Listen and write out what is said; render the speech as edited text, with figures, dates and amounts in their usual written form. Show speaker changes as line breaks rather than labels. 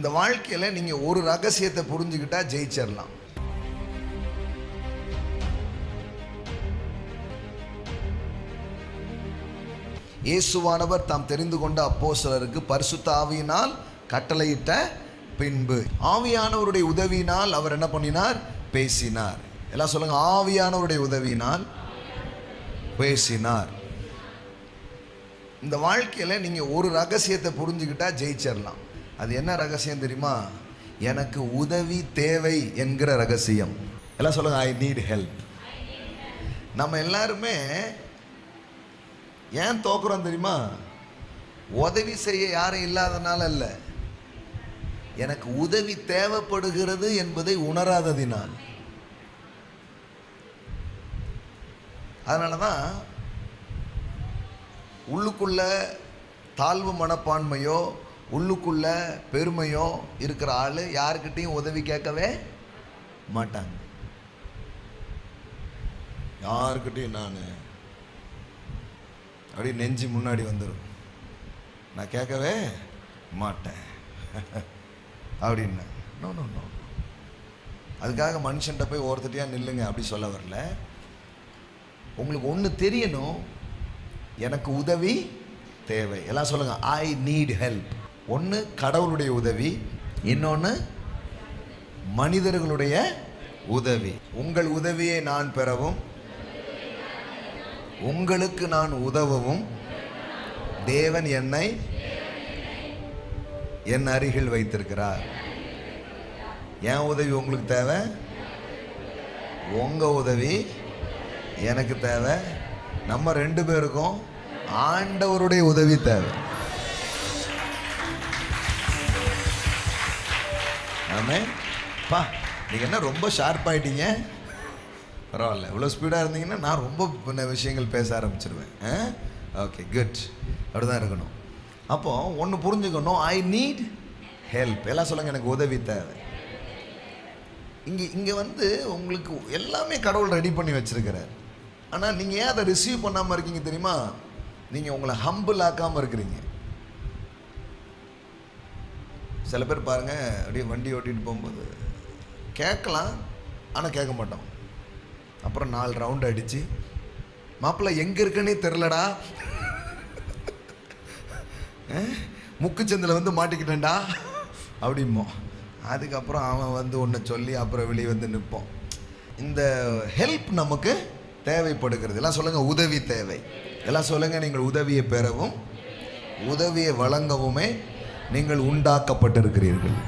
இந்த வாழ்க்கையில் நீங்கள் ஒரு ரகசியத்தை புரிஞ்சுக்கிட்டா ஜெயிச்சிடலாம். இயேசுவானவர் தாம் தெரிந்து கொண்ட அப்போஸ்தலருக்கு பரிசுத்த ஆவியினால் கட்டளையிட்ட பின்பு ஆவியானவருடைய உதவியினால் அவர் என்ன பண்ணினார்? பேசினார். எல்லாம் சொல்லுங்க, ஆவியானவருடைய உதவியினால் பேசினார். இந்த வாழ்க்கையில் நீங்கள் ஒரு ரகசியத்தை புரிஞ்சுக்கிட்டா ஜெயிச்சிடலாம். அது என்ன ரகசியம் தெரியுமா? எனக்கு உதவி தேவை என்கிற ரகசியம். எல்லாம் சொல்லுங்க, ஐ நீட் ஹெல்ப். நம்ம எல்லாருமே ஏன் தோக்குறோம் தெரியுமா? உதவி செய்ய யாரும் இல்லாதனால அல்ல, எனக்கு உதவி தேவைப்படுகிறது என்பதை உணராததினால். அதனால தான் உள்ளுக்குள்ள தாழ்வு மனப்பான்மையோ உள்ளுக்குள்ள பெருமையோ இருக்கிற ஆள் யாருக்கிட்டையும் உதவி கேட்கவே மாட்டாங்க. யாருக்கிட்டையும் நான் அப்படி நெஞ்சு முன்னாடி வந்துடும், நான் கேட்கவே மாட்டேன் அப்படின்னு. நோ நோ நோ, அதுக்காக மனுஷன்ட்ட போய் ஒருத்தட்டியா நில்லுங்க அப்படி சொல்ல வரல. உங்களுக்கு ஒன்று தெரியணும், எனக்கு உதவி தேவை. எல்லாம் சொல்லுங்க, ஐ நீட் ஹெல்ப். ஒன்று கடவுளுடைய உதவி, இன்னொன்று மனிதர்களுடைய உதவி. உங்கள் உதவியை நான் பெறவும் உங்களுக்கு நான் உதவவும் தேவன் என்னை என் அருகில் வைத்திருக்கிறார். என் உதவி உங்களுக்கு தேவை, உங்க உதவி எனக்கு தேவை. நம்ம ரெண்டு பேருக்கும் ஆண்டவருடைய உதவி தேவை. ஆமென். பா, நீங்க என்ன ரொம்ப ஷார்ப் ஆயிட்டீங்க? பரவாயில்ல, இவ்வளோ ஸ்பீடாக இருந்தீங்கன்னா நான் ரொம்ப விஷயங்கள் பேச ஆரம்பிச்சிருவேன். Okay, good. அப்படிதான் இருக்கணும். அப்போ ஒன்று புரிஞ்சுக்கணும், ஐ நீட் ஹெல்ப். எல்லாம் சொல்லுங்க, எனக்கு உதவி தேவை. இங்கே வந்து உங்களுக்கு எல்லாமே கடவுள் ரெடி பண்ணி வச்சிருக்கிறார். ஆனால் நீங்கள் ஏன் அதை ரிசீவ் பண்ணாமல் இருக்கீங்க தெரியுமா? நீங்கள் உங்களை ஹம்பிள் ஆக்காமல் இருக்கிறீங்க. சில பேர் பாருங்கள், அப்படியே வண்டி ஓட்டிகிட்டு போகும்போது கேட்கலாம், ஆனால் கேட்க மாட்டோம். அப்புறம் 4 ரவுண்டு அடித்து, மாப்பிள்ளை எங்கே இருக்குன்னே தெரிலடா, முக்குச்சந்தில் வந்து மாட்டிக்கிட்டேன்டா அப்படிமோ. அதுக்கப்புறம் அவன் வந்து ஒன்று சொல்லி அப்புறம் வெளியே வந்து நிற்போம். இந்த ஹெல்ப் நமக்கு தேவைப்படுகிறது. எல்லாம் சொல்லுங்கள், உதவி தேவை. எல்லாம் சொல்லுங்கள், நீங்கள் உதவியை பெறவும் உதவியை வழங்கவுமே நீங்கள் உண்டாக்கப்பட்டிருக்கிறீர்கள்.